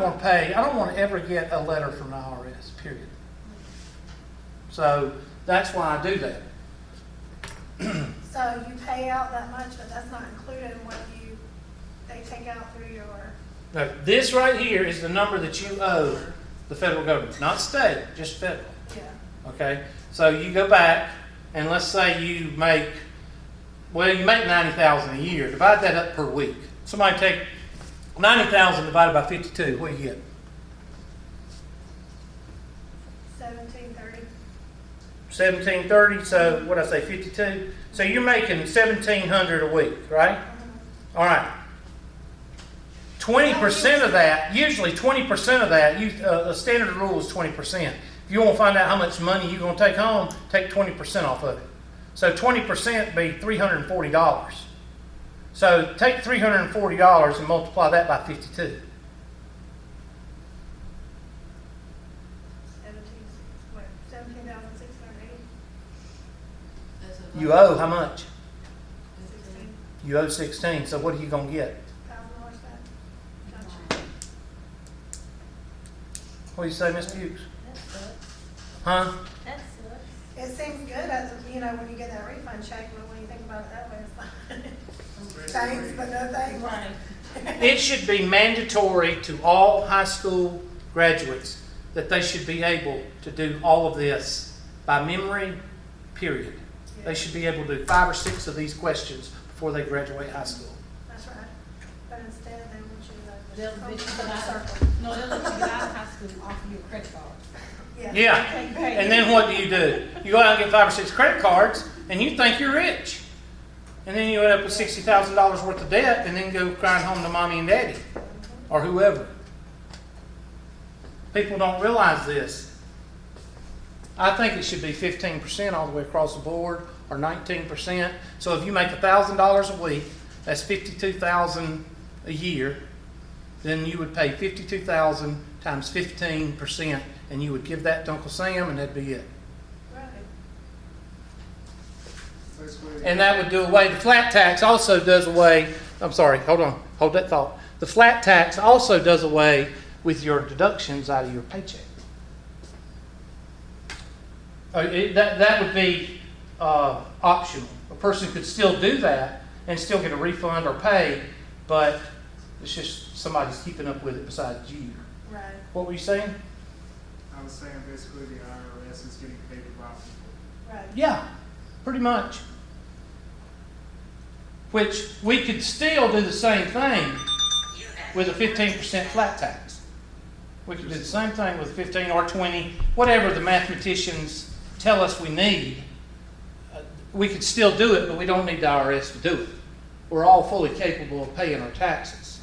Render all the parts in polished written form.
want to pay, I don't want to ever get a letter from the IRS, period. So that's why I do that. So you pay out that much, but that's not included in what they take out through your, Now, this right here is the number that you owe the federal government, not state, just federal. yeah. Okay? So you go back and let's say you make, well, you make $90,000 a year. Divide that up per week. Somebody take $90,000 divided by 52. What do you get? 1730. 1730. So what did I say? 52. So you're making $1,700 a week, right? All right. 20% of that, usually 20% of that, a standard rule is 20%. If you want to find out how much money you're going to take home, take 20% off of it. So 20% be $340. So take $340 and multiply that by 52. 17,680. You owe how much? 16. You owe 16. So what are you going to get? $1,000 back. Gotcha. What do you say, Mr. Hughes? That sucks. Huh? That sucks. It seems good as, when you get that refund check, but when you think about it that way, it's like, thanks, but no thanks. Right. It should be mandatory to all high school graduates that they should be able to do all of this by memory, period. They should be able to do 5 or 6 of these questions before they graduate high school. That's right. But instead, they want you They'll to let you go get out circle. No, they'll let you get out of high school off of your credit card. Yeah. Can't pay. And then what do? You go out and get 5 or 6 credit cards and you think you're rich. And then you end up with $60,000 worth of debt and then go crying home to mommy and daddy or whoever. People don't realize this. I think it should be 15% all the way across the board or 19%. So if you make $1,000 a week, that's $52,000 a year. Then you would pay $52,000 times 15% and you would give that to Uncle Sam and that'd be it. Right. And that would do away, the flat tax also does away, I'm sorry, hold on, hold that thought. The flat tax also does away with your deductions out of your paycheck. That would be optional. A person could still do that and still get a refund or pay, but it's just somebody's keeping up with it besides you. Right. What were you saying? I was saying basically the IRS is getting paid to rob people. Right. Yeah, pretty much. Which we could still do the same thing with a 15% flat tax. We could do the same thing with 15 or 20, whatever the mathematicians tell us we need. We could still do it, but we don't need the IRS to do it. We're all fully capable of paying our taxes.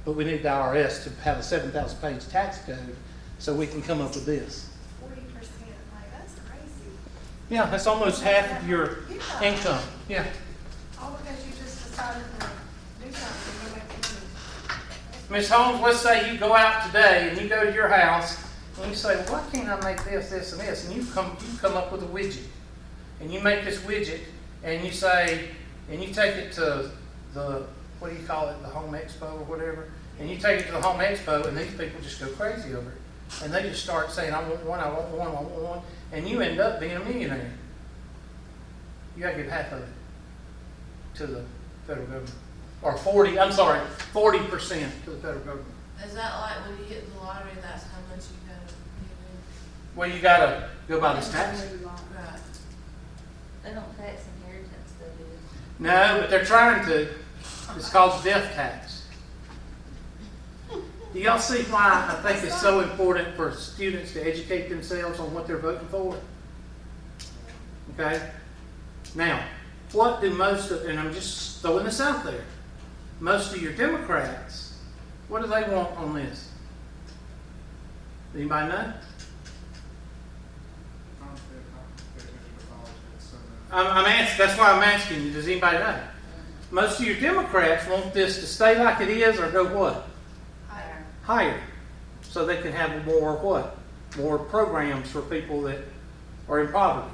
But we need the IRS to have a 7,000 page tax code so we can come up with this. 40%. Like, that's crazy. Yeah, that's almost half of your income. Yeah. All because you just decided to do something and go make money. Ms. Holmes, let's say you go out today and you go to your house and you say, why can't I make this, this, and this? And you come up with a widget. And you make this widget and you say, and you take it to the, what do you call it, the Home Expo or whatever. And you take it to the Home Expo and these people just go crazy over it. And they just start saying, I want one, I want one, I want one. And you end up being a millionaire. You got to give half of it to the federal government. Or 40% to the federal government. Is that like when you hit the lottery, that's how much you gotta give Well, you got to go by this tax. in? Right. They don't tax inheritance, they do. No, but they're trying to. It's called death tax. Do y'all see why I think it's so important for students to educate themselves on what they're voting for? Okay? Now, what do most of, and I'm just throwing this out there, most of your Democrats, what do they want on this? Anybody know? That's why I'm asking you, does anybody know? Most of your Democrats want this to stay like it is or go what? Higher. Higher. So they can have more what? More programs for people that are in poverty.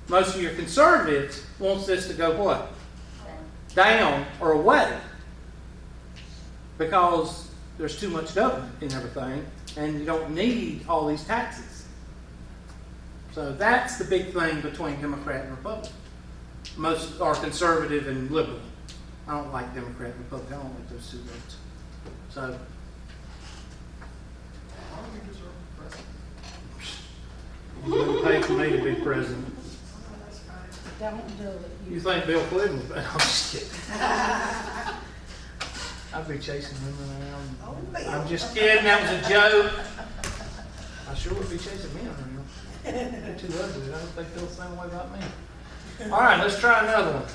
Most of your conservatives wants this to go what? Down or away. because there's too much government in everything, and you don't need all these taxes. So that's the big thing between Democrat and Republican. Most are conservative and liberal. I don't like Democrat and Republican. I don't like those two votes. So, Why don't we deserve president? you wouldn't pay for me to be president. Oh, that's fine. Don't do it. You think Bill Clinton would? I'm just kidding. I'd be chasing him around. Oh, Bill. I'm just kidding. That was a joke. I sure would be chasing me around. They're too ugly. I don't think they'll the same way about me. All right, let's try another one.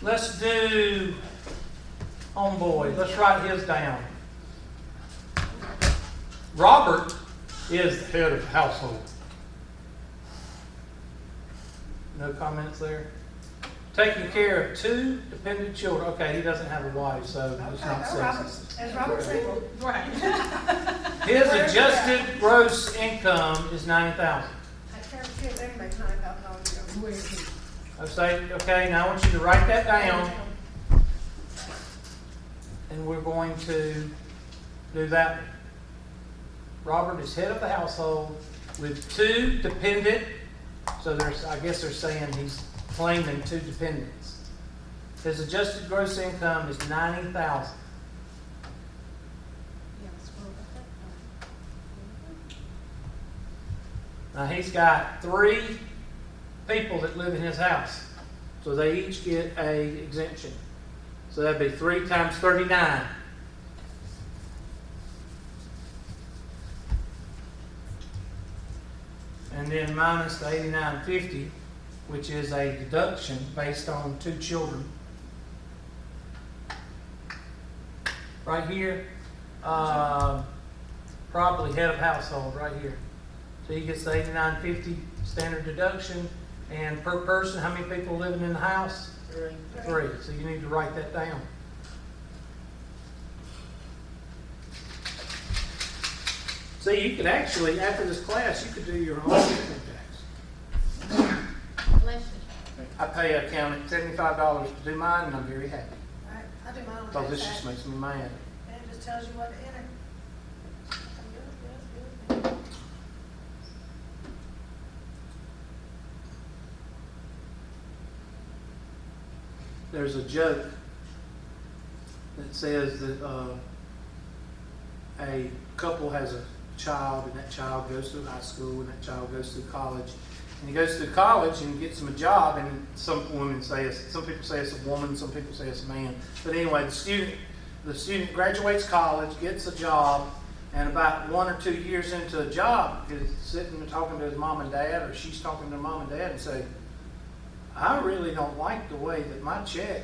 Let's do homeboy. Let's write his down. Robert is the head of the household. No comments there? Taking care of 2 dependent children. Okay, he doesn't have a wife, so it's not sexist. Is Robert single? Right. His adjusted gross income is $90,000. I care for kids, they make $9,000 a year. Where is he? I say, okay, now I want you to write that down, and we're going to do that. Robert is head of the household with 2 dependent, so I guess they're saying he's claiming 2 dependents. His adjusted gross income is $90,000. Yeah, scroll back up. Now he's got 3 people that live in his house, so they each get a exemption. So that'd be 3 times 39. And then minus the $89.50, which is a deduction based on 2 children. Right here, probably head of household right here. So he gets the $89.50 standard deduction, and per person, how many people living in the house? 3. So you need to write that down. See, you could actually, after this class, you could do your own income tax. Bless you. I pay an accountant $75 to do mine, and I'm very happy. Right, I do my own Because tax this just act, makes me mad. and it just tells you what to enter. Good, good, good. There's a joke that says that a couple has a child, and that child goes through high school, and that child goes through college. And he goes through college and gets him a job, and some people say it's a woman, some people say it's a man. But anyway, the student graduates college, gets a job, and about 1 or 2 years into a job, is sitting and talking to his mom and dad, or she's talking to mom and dad, and say, I really don't like the way that my check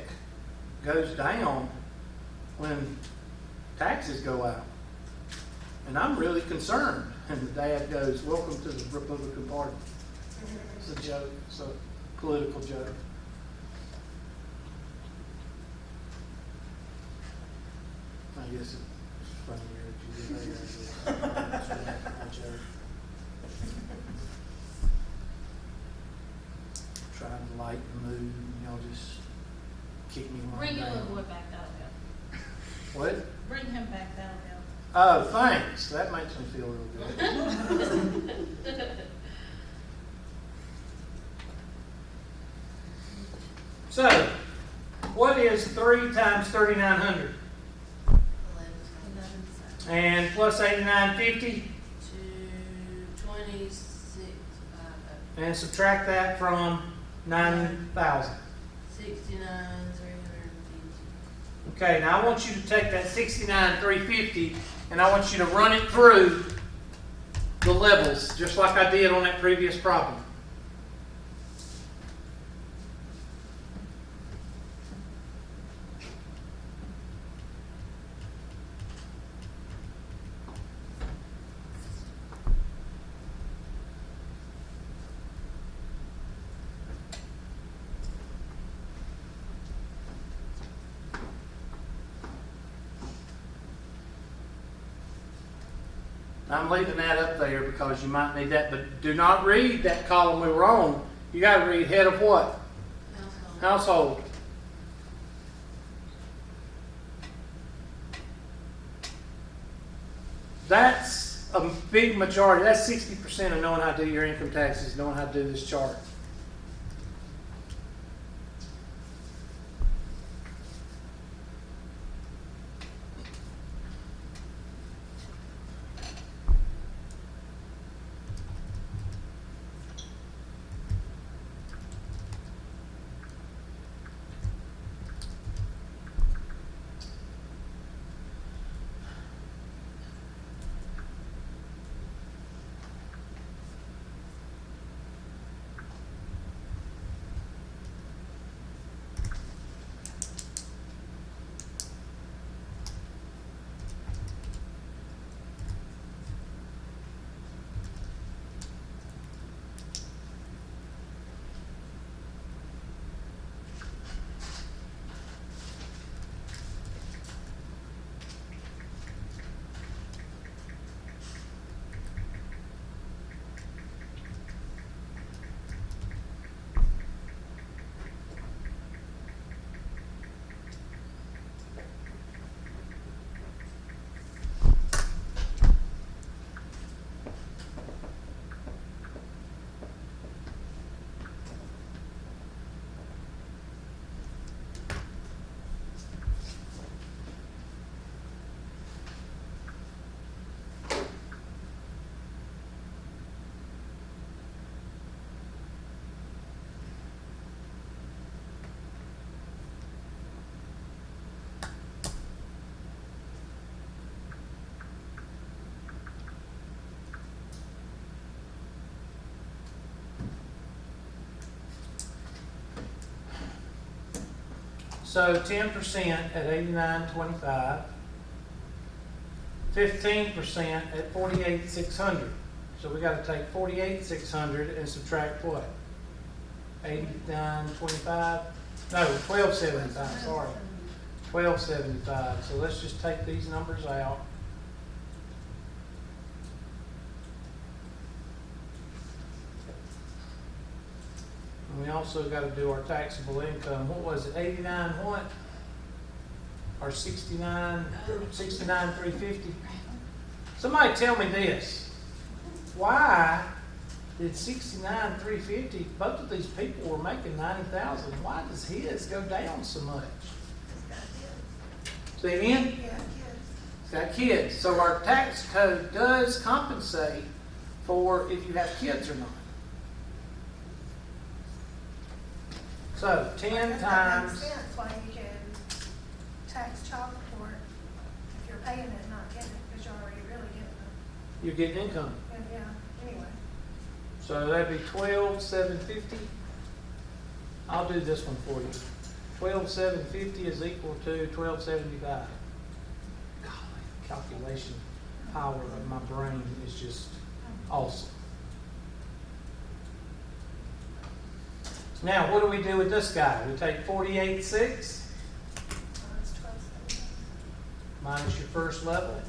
goes down when taxes go out. And I'm really concerned. And the dad goes, welcome to the Republican Party. It's a joke. It's a political joke. I guess it's funnier if you did that. It's a joke. Trying to lighten the mood, and y'all just kick me Bring your little down. boy back out of What? there. Bring him back out of there. Oh, thanks. That makes me feel real good. So, what is 3 times 3,900? 11 And plus 89.50? to 26, And subtract that from 9,000. 69, 350. Okay, now I want you to take that 69,350 and I want you to run it through the levels, just like I did on that previous problem. I'm leaving that up there because you might need that, but do not read that column we were on. You got to read head of what? Household. Household. That's a big majority, that's 60% of knowing how to do your income taxes, knowing how to do this chart. So 10% at 89.25, 15% at 48,600. So we got to take 48,600 and subtract what? 89.25? No, 12.75. Sorry, 12.75. So let's just take these numbers out. And we also got to do our taxable income. What was it, 89 what? Or 69,350? Somebody tell me this. Why did 69,350, both of these people were making 90,000. Why does his go down so much? Say again? Yeah, kids. It's got kids. So our tax code does compensate for if you have kids or not. So 10 That times, makes sense why you can tax child support if you're paying it, not getting it, because you're already really getting it. you're getting income. And yeah, anyway. So that'd be 12,750. I'll do this one for you. 12,750 is equal to 1275. Golly, calculation power of my brain is just awesome. Now, what do we do with this guy? We take 48.6 It's 12.75. minus your first level.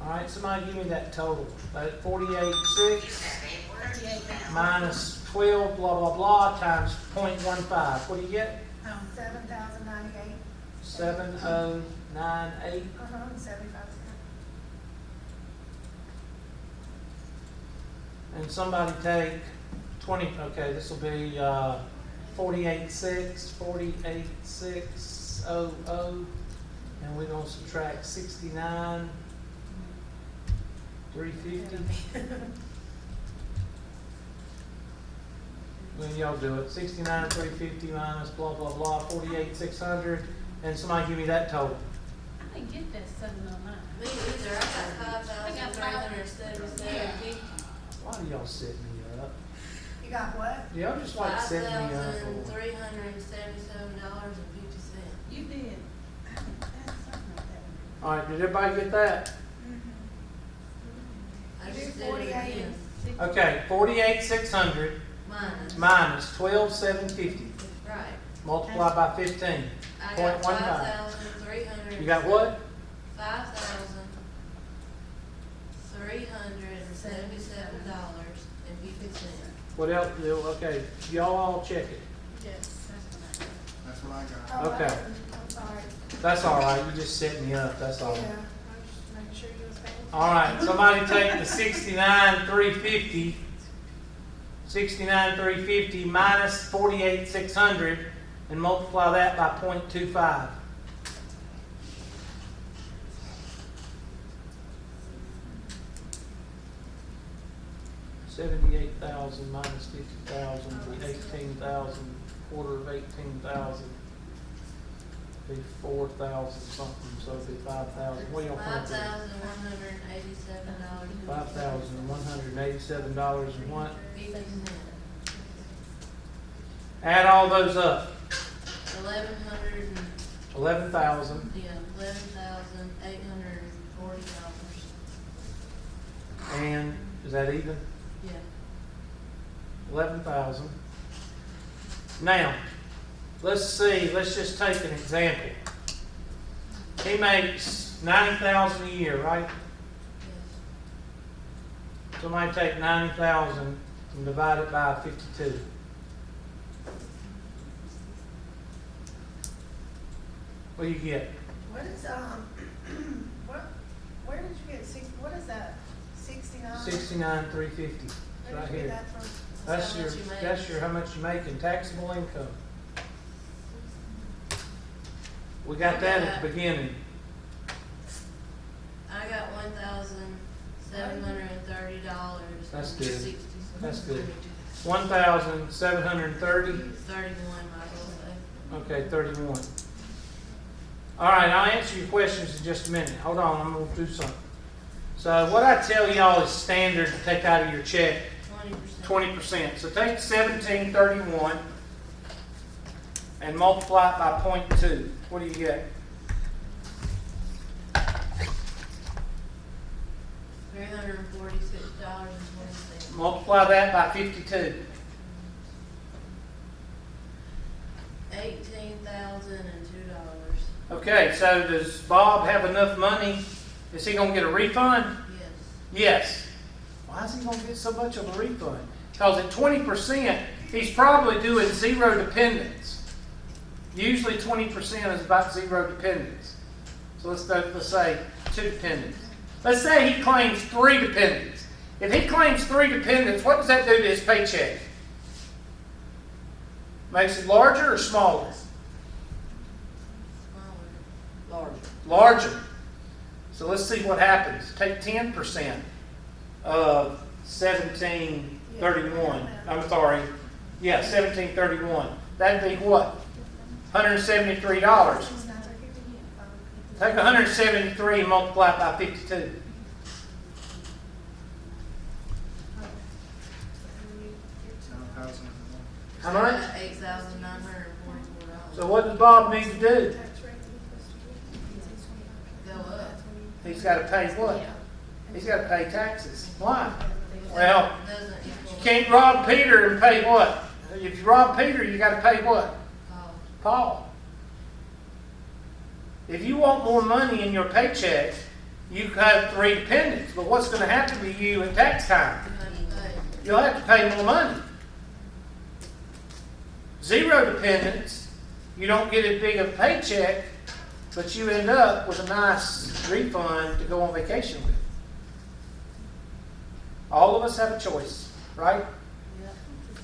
All right, somebody give me that total. That 48.6 minus 12 blah blah blah times 0.15. What do you get? 7,098. 7098. 75 cents. And somebody take 20. Okay, this will be 48.6, 48,600, and we're gonna subtract 69,350. When y'all do it, 69,350 minus blah blah blah 48,600, and somebody give me that total. I didn't get that 709. Me either, I got 5,377.50. Why do y'all set me up? You got what? Y'all just like setting me up. $5,377.50. You did. That's something like that. All right, did everybody get that? I You just do did it 48. again. Okay, 48,600 Minus. minus 12,750 Right. multiplied by 15. I got 0.15. 5,300. You got what? $5,377.50. What else? Okay, y'all all check it. Yes, that's what I got. That's what I got. Oh, Okay. I'm sorry. That's all right, you just set me up, that's Yeah, I all. was just making sure you was paying. All right, somebody take the 69,350, 69,350 minus 48,600 and multiply that by 0.25. $78,000 minus 50,000 would be 18,000, quarter of 18,000 be 4,000 something, so it'd be 5,000. What do y'all think? $5,187. $5,187 and what? 50 cents. Add all those up. 1,100 and, 11,000. yeah, $11,840. And is that even? Yeah. 11,000. Now, let's see, let's just take an example. He makes 90,000 a year, right? Yes. Somebody take 90,000 and divide it by 52. What do you get? What is, where did you get what is that, 69? 69,350. It's Where right did you here. get that from? That's how your, much you make. that's your, how much you make in taxable income. We got that at the beginning. I got $1,730. That's good. 60 That's good. 1,730. 31, might as well say. Okay, 31. All right, I'll answer your questions in just a minute. Hold on, I'm going to do something. So what I tell y'all is standard to take out of your check, 20%. 20%. So take 1731 and multiply it by 0.2. What do you get? $346.20. Multiply that by 52. $18,002. Okay, so does Bob have enough money? Is he going to get a refund? Yes. Yes. Why is he going to get so much of a refund? Because at 20%, he's probably doing zero dependence. Usually 20% is about zero dependence. So let's say 2 dependents. Let's say he claims 3 dependents. If he claims 3 dependents, what does that do to his paycheck? Makes it larger or smaller? Smaller. Larger. So let's see what happens. Take 10% of 1731. I'm sorry. Yeah, 1731. That'd be what? $173. Take 173 and multiply it by 52. How much? $8,944. So what does Bob need to do? Go up. He's got to pay what? He's got to pay taxes. Why? Well, Doesn't you equal. can't rob Peter and pay what? If you rob Peter, you got to pay what? Paul. If you want more money in your paycheck, you have 3 dependents. But what's going to happen to you at tax time? You'll have to pay more money. 0 dependents, you don't get as big a paycheck, but you end up with a nice refund to go on vacation with. All of us have a choice, right?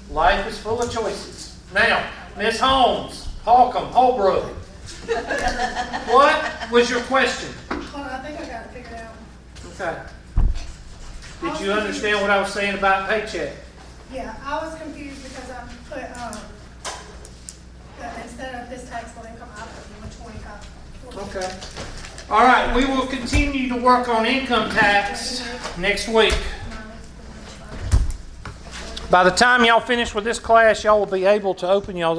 Life is full of choices. Now, Miss Holmes, Holcomb, Holbrook, what was your question? Hold on, I think I got it figured out. Okay. Did you understand what I was saying about paycheck? Yeah, I was confused because I put, that instead of this taxable income, I put 125. Okay. All right, we will continue to work on income tax next week. By the time y'all finish with this class, y'all will be able to open y'all's